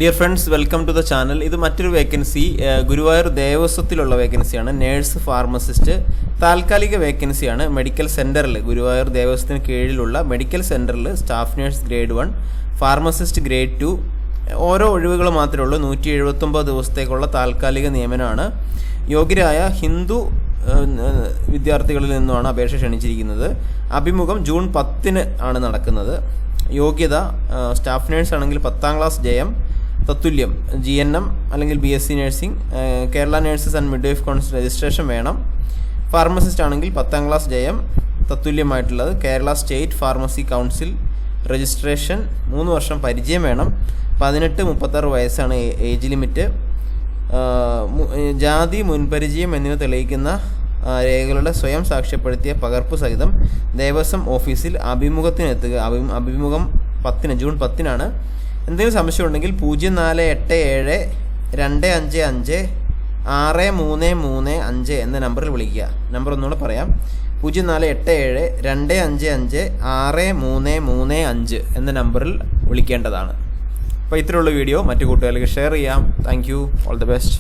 Dear friends, welcome to the channel. ഇത് മറ്റൊരു vacancy Guruvayur ദേവസ്വത്തിലുള്ള വേക്കൻസിയാണ്. നേഴ്സ് ഫാർമസിസ്റ്റ് താൽക്കാലിക വേക്കൻസിയാണ്. മെഡിക്കൽ സെൻറ്ററിൽ, ഗുരുവായൂർ ദേവസ്വത്തിന് കീഴിലുള്ള മെഡിക്കൽ സെൻറ്ററിൽ staff nurse grade 1, pharmacist grade 2. ഓരോ ഒഴിവുകൾ മാത്രമേ ഉള്ളൂ. 179 ദിവസത്തേക്കുള്ള താൽക്കാലിക നിയമനമാണ്. യോഗ്യരായ ഹിന്ദു വിദ്യാർത്ഥികളിൽ നിന്നുമാണ് അപേക്ഷ ക്ഷണിച്ചിരിക്കുന്നത്. അഭിമുഖം ജൂൺ 10 ആണ് നടക്കുന്നത്. യോഗ്യത സ്റ്റാഫ് നേഴ്സ് ആണെങ്കിൽ 10ാം ക്ലാസ് ജയം തത്തുല്യം, GNM അല്ലെങ്കിൽ BSc nursing, Kerala nurses and midwife council registration വേണം. ഫാർമസിസ്റ്റ് ആണെങ്കിൽ 10ാം ക്ലാസ് ജയം തത്തുല്യമായിട്ടുള്ളത്, Kerala state pharmacy council registration, 3 വർഷം പരിചയം വേണം. 18-36 വയസ്സാണ് ഏജ് ലിമിറ്റ്. ജാതി, മുൻപരിചയം എന്നിവ തെളിയിക്കുന്ന രേഖകളുടെ സ്വയം സാക്ഷ്യപ്പെടുത്തിയ പകർപ്പ് സഹിതം ദേവസ്വം ഓഫീസിൽ അഭിമുഖത്തിനെത്തുക. അഭിമുഖം ജൂൺ 10 എന്തെങ്കിലും സംശയം ഉണ്ടെങ്കിൽ 0487 255 6335 എന്ന നമ്പറിൽ വിളിക്കുക. നമ്പർ ഒന്നുകൂടെ പറയാം, 0487 255 6335 എന്ന നമ്പറിൽ വിളിക്കേണ്ടതാണ്. അപ്പോൾ ഇത്രയുള്ള വീഡിയോ മറ്റു കൂട്ടുകാർക്ക് ഷെയർ ചെയ്യാം. Thank you. All the best.